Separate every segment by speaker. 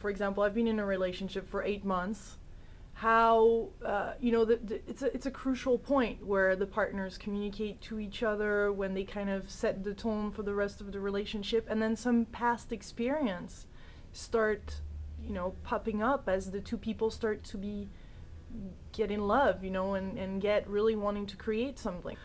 Speaker 1: For example, I've been in a relationship for 8 months. How it's a crucial point where the partners communicate to each other when they kind of set the tone for the rest of the relationship, and then some past experience start popping up as the two people start to get in love, and get really wanting to create something.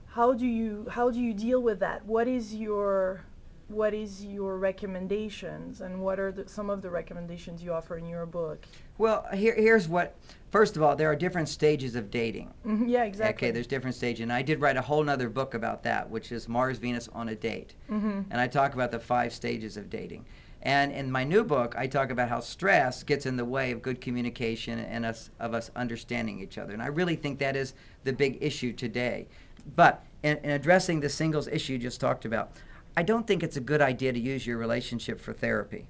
Speaker 1: How do you deal with that? What is your recommendations, and what are some of the recommendations you offer in your book?
Speaker 2: Well, here's what. First of all, there are different stages of dating.
Speaker 1: Mm-hmm, yeah, exactly.
Speaker 2: Okay, there's different stages, and I did write a whole nother book about that, which is Mars, Venus on a Date.
Speaker 1: Mm-hmm.
Speaker 2: And I talk about the 5 stages of dating. And in my new book, I talk about how stress gets in the way of good communication and us understanding each other. And I really think that is the big issue today. But in addressing the singles issue you just talked about, I don't think it's a good idea to use your relationship for therapy.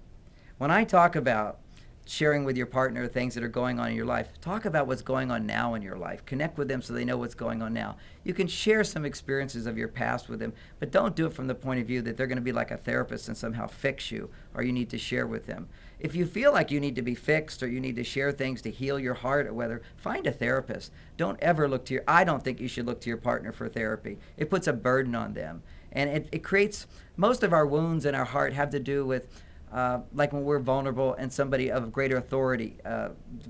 Speaker 2: When I talk about sharing with your partner things that are going on in your life, talk about what's going on now in your life. Connect with them so they know what's going on now. You can share some experiences of your past with them, but don't do it from the point of view that they're going to be like a therapist and somehow fix you, or you need to share with them. If you feel like you need to be fixed, or you need to share things to heal your heart, or whether, find a therapist. Don't ever I don't think you should look to your partner for therapy. It puts a burden on them. And it creates, most of our wounds in our heart have to do with, like when we're vulnerable and somebody of greater authority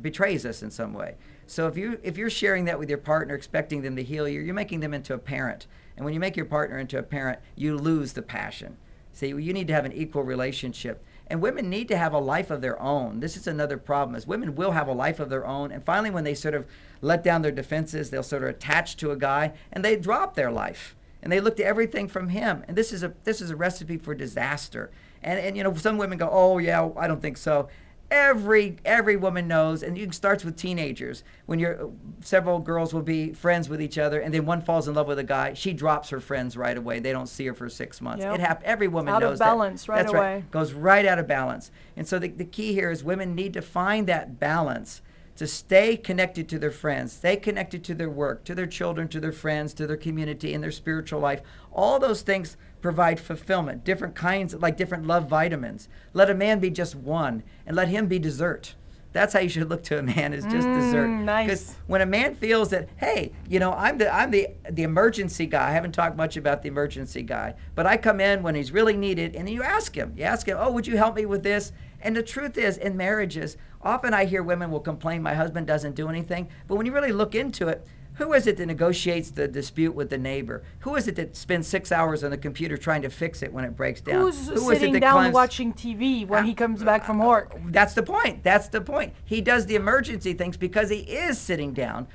Speaker 2: betrays us in some way. So if you're sharing that with your partner, expecting them to heal you, you're making them into a parent. And when you make your partner into a parent, you lose the passion. See, you need to have an equal relationship. And women need to have a life of their own. This is another problem, is women will have a life of their own. And finally, when they sort of let down their defenses, they'll sort of attach to a guy, and they drop their life. And they look to everything from him. And this is a recipe for disaster. And some women go, oh yeah, I don't think so. Every woman knows, and it starts with teenagers. When several girls will be friends with each other, and then one falls in love with a guy, she drops her friends right away. They don't see her for 6 months.
Speaker 1: Yep.
Speaker 2: Every woman knows
Speaker 1: that. Out of balance right
Speaker 2: That's
Speaker 1: away.
Speaker 2: Right. Goes right out of balance. And so the key here is women need to find that balance, to stay connected to their friends, stay connected to their work, to their children, to their friends, to their community, and their spiritual life. All those things provide fulfillment, different kinds, like different love vitamins. Let a man be just one, and let him be dessert. That's how you should look to a man, is just dessert.
Speaker 1: Nice.
Speaker 2: Because when a man feels that, hey, I'm the emergency guy. I haven't talked much about the emergency guy, but I come in when he's really needed, and you ask him, oh, would you help me with this? And the truth is, in marriages, often I hear women will complain, my husband doesn't do anything. But when you really look into it, who is it that negotiates the dispute with the neighbor? Who is it that spends 6 hours on the computer trying to fix it when it breaks down?
Speaker 1: Who's sitting down watching TV when he comes back from work?
Speaker 2: That's the point. He does the emergency things because he is sitting down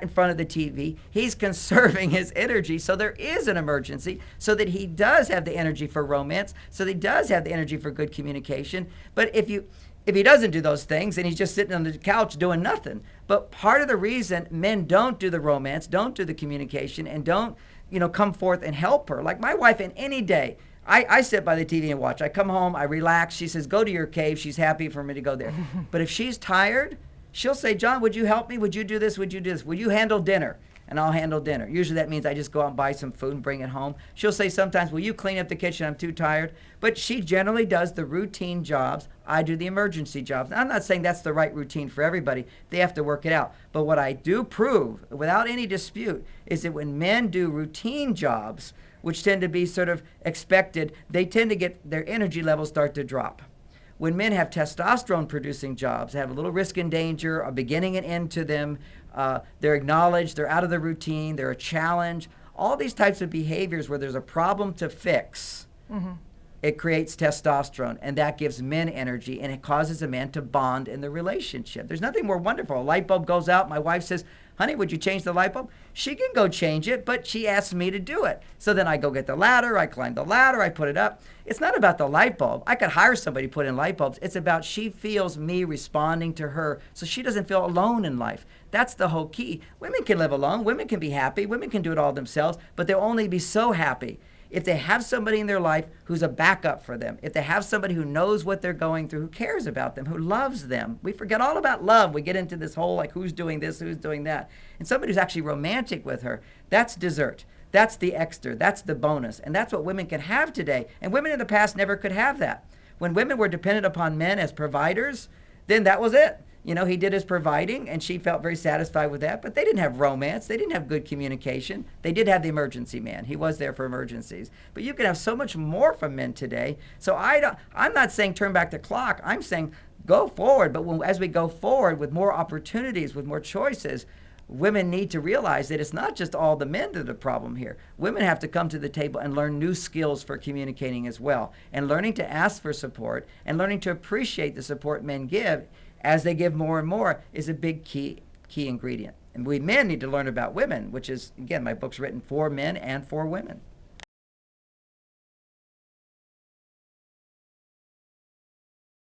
Speaker 2: in front of the TV. He's conserving his energy, so there is an emergency, so that he does have the energy for romance, so that he does have the energy for good communication. But if he doesn't do those things, and he's just sitting on the couch doing nothing. But part of the reason men don't do the romance, don't do the communication, and don't come forth and help her, like my wife, in any day, I sit by the TV and watch. I come home, I relax. She says, go to your cave. She's happy for me to go there. But if she's tired, she'll say, John, would you help me? Would you do this? Would you do this? Would you handle dinner? And I'll handle dinner. Usually that means I just go out and buy some food and bring it home. She'll say sometimes, will you clean up the kitchen? I'm too tired. But she generally does the routine jobs. I do the emergency jobs. Now, I'm not saying that's the right routine for everybody. They have to work it out. But what I do prove, without any dispute, is that when men do routine jobs, which tend to be sort of expected, they tend to get their energy levels start to drop. When men have testosterone-producing jobs, have a little risk and danger, a beginning and end to them, they're acknowledged, they're out of the routine, they're a challenge, all these types of behaviors where there's a problem to fix, it creates testosterone, and that gives men energy, and it causes a man to bond in the relationship. There's nothing more wonderful. A light bulb goes out, my wife says, honey, would you change the light bulb? She can go change it, but she asks me to do it. So then I go get the ladder, I climb the ladder, I put it up. It's not about the light bulb. I could hire somebody to put in light bulbs. It's about she feels me responding to her, so she doesn't feel alone in life. That's the whole key. Women can live alone, women can be happy, women can do it all themselves, but they'll only be so happy if they have somebody in their life who's a backup for them, if they have somebody who knows what they're going through, who cares about them, who loves them. We forget all about love. We get into this whole, like, who's doing this, who's doing that. And somebody who's actually romantic with her, that's dessert. That's the extra. That's the bonus. And that's what women can have today. And women in the past never could have that. When women were dependent upon men as providers, then that was it. He did his providing, and she felt very satisfied with that. But they didn't have romance. They didn't have good communication. They did have the emergency man. He was there for emergencies. But you can have so much more from men today. So I'm not saying turn back the clock. I'm saying go forward. But as we go forward with more opportunities, with more choices, women need to realize that it's not just all the men that are the problem here. Women have to come to the table and learn new skills for communicating as well. And learning to ask for support and learning to appreciate the support men give as they give more and more is a big key ingredient. And we men need to learn about women, which is, again, my book's written for men and for women.